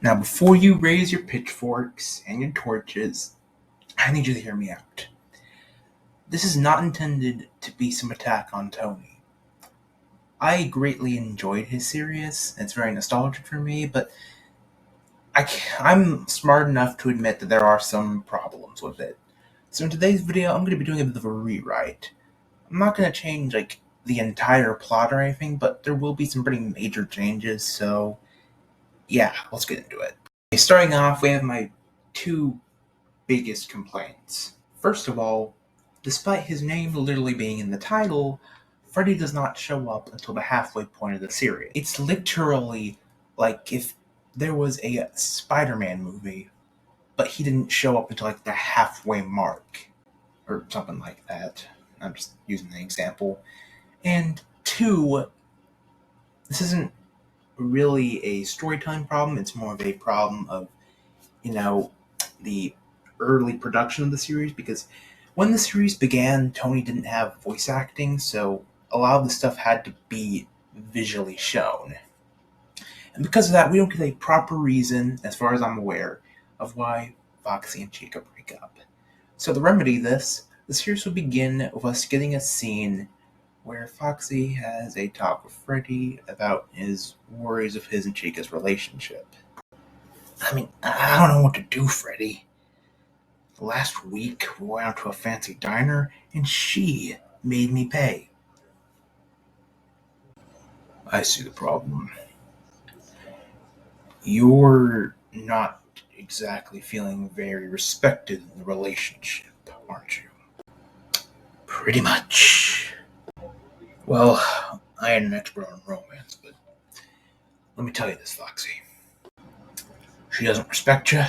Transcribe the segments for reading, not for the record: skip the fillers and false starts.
Now, before you raise your pitchforks and your torches, I need you to hear me out. This is not intended to be some attack on Tony. I greatly enjoyed his series. It's very nostalgic for me, but I'm smart enough to admit that there are some problems with it. So in today's video, I'm going to be doing a bit of a rewrite. I'm not going to change the entire plot or anything, but there will be some pretty major changes, so yeah, let's get into it. Okay, starting off, we have my two biggest complaints. First of all, despite his name literally being in the title, Freddy does not show up until the halfway point of the series. It's literally like if there was a Spider-Man movie, but he didn't show up until the halfway mark, or something like that. I'm just using an example. And two, this isn't really a storytelling problem, it's more of a problem of, the early production of the series, because when the series began, Tony didn't have voice acting, so a lot of the stuff had to be visually shown. And because of that, we don't get a proper reason, as far as I'm aware, of why Foxy and Chica break up. So to remedy this, the series will begin with us getting a scene where Foxy has a talk with Freddy about his worries of his and Chica's relationship. I don't know what to do, Freddy. Last week, we went out to a fancy diner, and she made me pay. I see the problem. You're not exactly feeling very respected in the relationship, aren't you? Pretty much. Well, I ain't an expert on romance, but let me tell you this, Foxy. She doesn't respect you.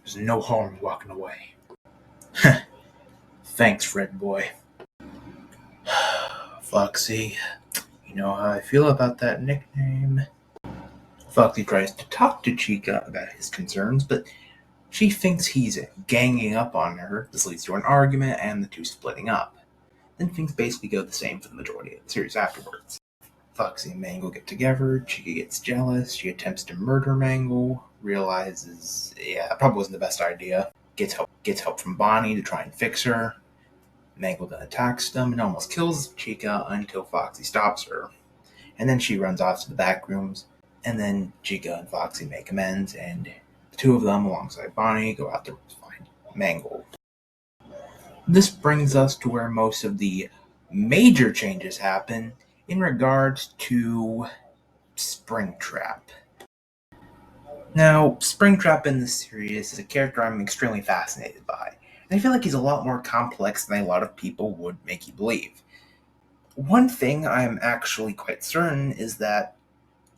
There's no harm in walking away. Thanks, Fred boy. Foxy, you know how I feel about that nickname. Foxy tries to talk to Chica about his concerns, but she thinks he's ganging up on her. This leads to an argument and the two splitting up. Then things basically go the same for the majority of the series afterwards. Foxy and Mangle get together, Chica gets jealous, she attempts to murder Mangle, realizes, it probably wasn't the best idea, gets help from Bonnie to try and fix her. Mangle then attacks them and almost kills Chica until Foxy stops her. And then she runs off to the back rooms, and then Chica and Foxy make amends, and the two of them, alongside Bonnie, go out to find Mangle. This brings us to where most of the major changes happen in regards to Springtrap. Now, Springtrap in this series is a character I'm extremely fascinated by, and I feel like he's a lot more complex than a lot of people would make you believe. One thing I'm actually quite certain is that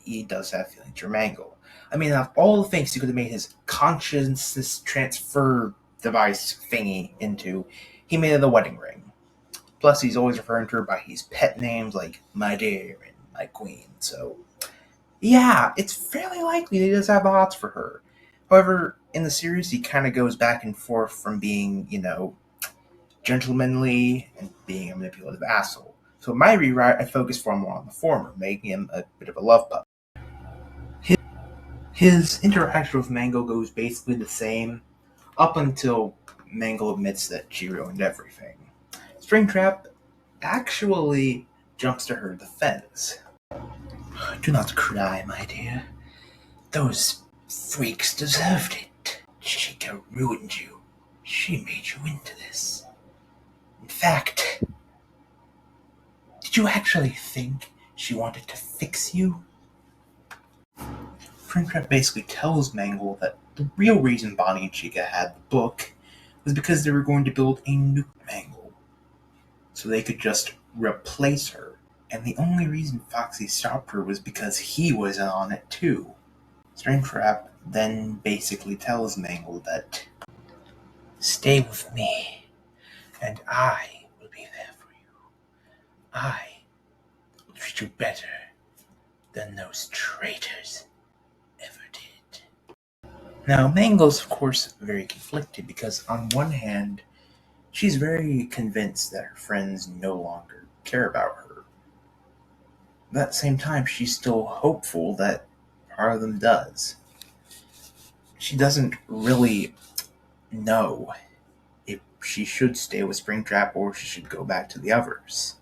he does have feelings for Mangle. Of all the things he could have made his consciousness transfer device thingy into, he made it the wedding ring. Plus, he's always referring to her by his pet names like my dear and my queen, so yeah, it's fairly likely that he does have the hots for her. However, in the series, he kind of goes back and forth from being, gentlemanly and being a manipulative asshole. So in my rewrite, I focus far more on the former, making him a bit of a love puppet. His interaction with Mangle goes basically the same up until Mangle admits that she ruined everything. Springtrap actually jumps to her defense. Do not cry, my dear. Those freaks deserved it. Chica ruined you. She made you into this. In fact, did you actually think she wanted to fix you? Springtrap basically tells Mangle that the real reason Bonnie and Chica had the book was because they were going to build a new Mangle, so they could just replace her. And the only reason Foxy stopped her was because he was on it too. Springtrap then basically tells Mangle that, stay with me, and I will be there for you. I will treat you better than those traitors ever did. Now, Mangle's, of course, very conflicted because, on one hand, she's very convinced that her friends no longer care about her. But at the same time, she's still hopeful that part of them does. she doesn't really know if she should stay with Springtrap or she should go back to the others.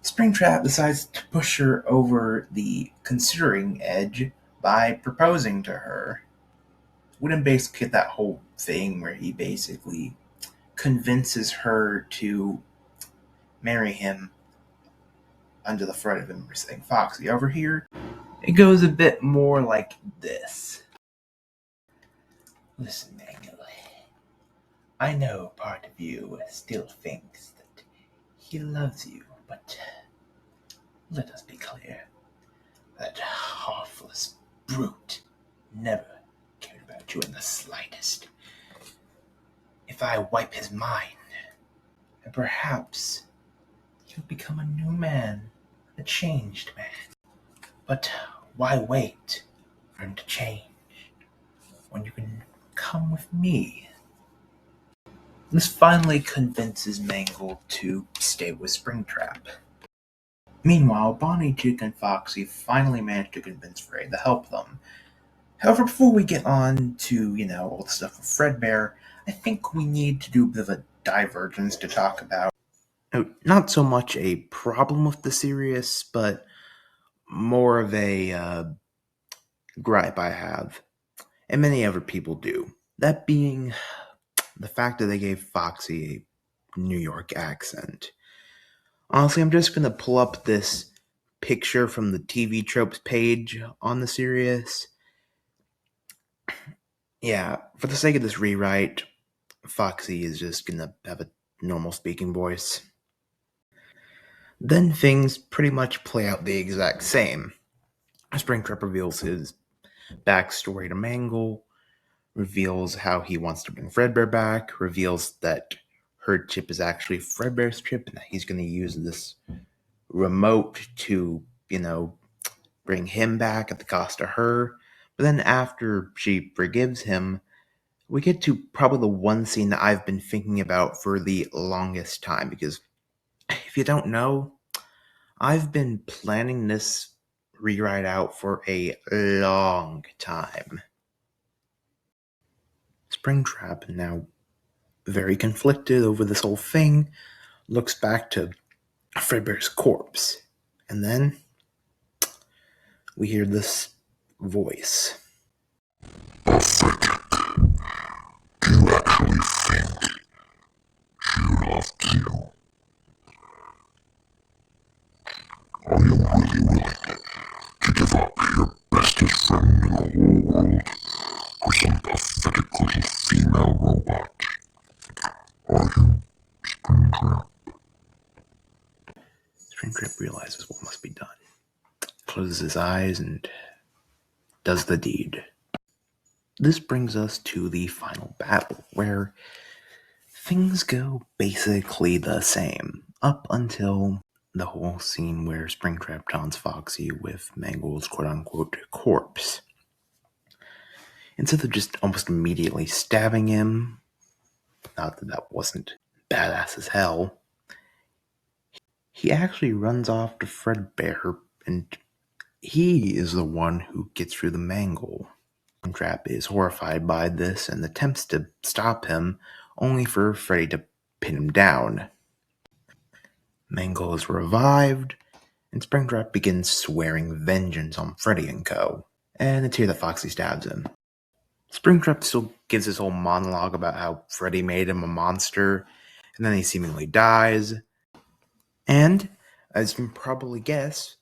Springtrap decides to push her over the considering edge by proposing to her. We then basically get that whole thing where he basically convinces her to marry him under the threat of him saying Foxy. Over here, it goes a bit more like this. Listen, Mangle, I know part of you still thinks that he loves you, but let us be clear. That heartless brute never cared about you in the slightest. If I wipe his mind, and perhaps he'll become a new man, a changed man. But why wait for him to change when you can come with me? This finally convinces Mangle to stay with Springtrap. Meanwhile, Bonnie, Jig, and Foxy finally manage to convince Freddy to help them. However, before we get on to, all the stuff with Fredbear, I think we need to do a bit of a divergence to talk about. Not so much a problem with the series, but more of a gripe I have, and many other people do. That being the fact that they gave Foxy a New York accent. Honestly, I'm just going to pull up this picture from the TV Tropes page on the series. Yeah, for the sake of this rewrite, Foxy is just going to have a normal speaking voice. Then things pretty much play out the exact same. Springtrap reveals his backstory to Mangle, reveals how he wants to bring Fredbear back, reveals that her chip is actually Fredbear's chip, and that he's going to use this remote to, bring him back at the cost of her. But then after she forgives him, we get to probably the one scene that I've been thinking about for the longest time, because if you don't know, I've been planning this rewrite out for a long time. Springtrap, now very conflicted over this whole thing, looks back to Fredbear's corpse, and then we hear this voice. Pathetic. Do you actually think she loved you? Are you really willing to give up your bestest friend in the whole world for some pathetic little female robot? Are you, Springtrap? Springtrap realizes what must be done, closes his eyes, and does the deed. This brings us to the final battle, where things go basically the same, up until the whole scene where Springtrap taunts Foxy with Mangle's quote-unquote corpse. Instead of just almost immediately stabbing him, not that that wasn't badass as hell, he actually runs off to Fredbear, and he is the one who gets through the Mangle. Trap is horrified by this and attempts to stop him, only for Freddy to pin him down. Mangle is revived, and Springtrap begins swearing vengeance on Freddy and co. And it's here that Foxy stabs him. Springtrap still gives his whole monologue about how Freddy made him a monster, and then he seemingly dies. And, as you can probably guess,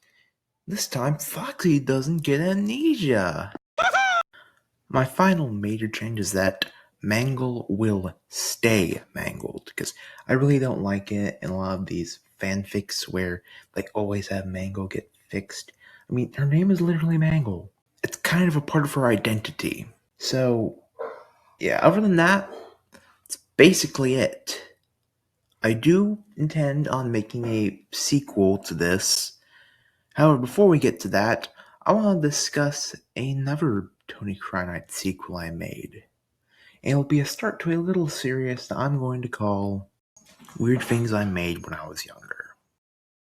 this time Foxy doesn't get amnesia. My final major change is that Mangle will stay mangled, because I really don't like it in a lot of these fanfics where they always have Mangle get fixed. I mean, her name is literally Mangle. It's kind of a part of her identity. So, yeah, other than that, it's basically it. I do intend on making a sequel to this. However, before we get to that, I want to discuss another Tony Crynight sequel I made. And it'll be a start to a little series that I'm going to call Weird Things I Made When I Was Younger.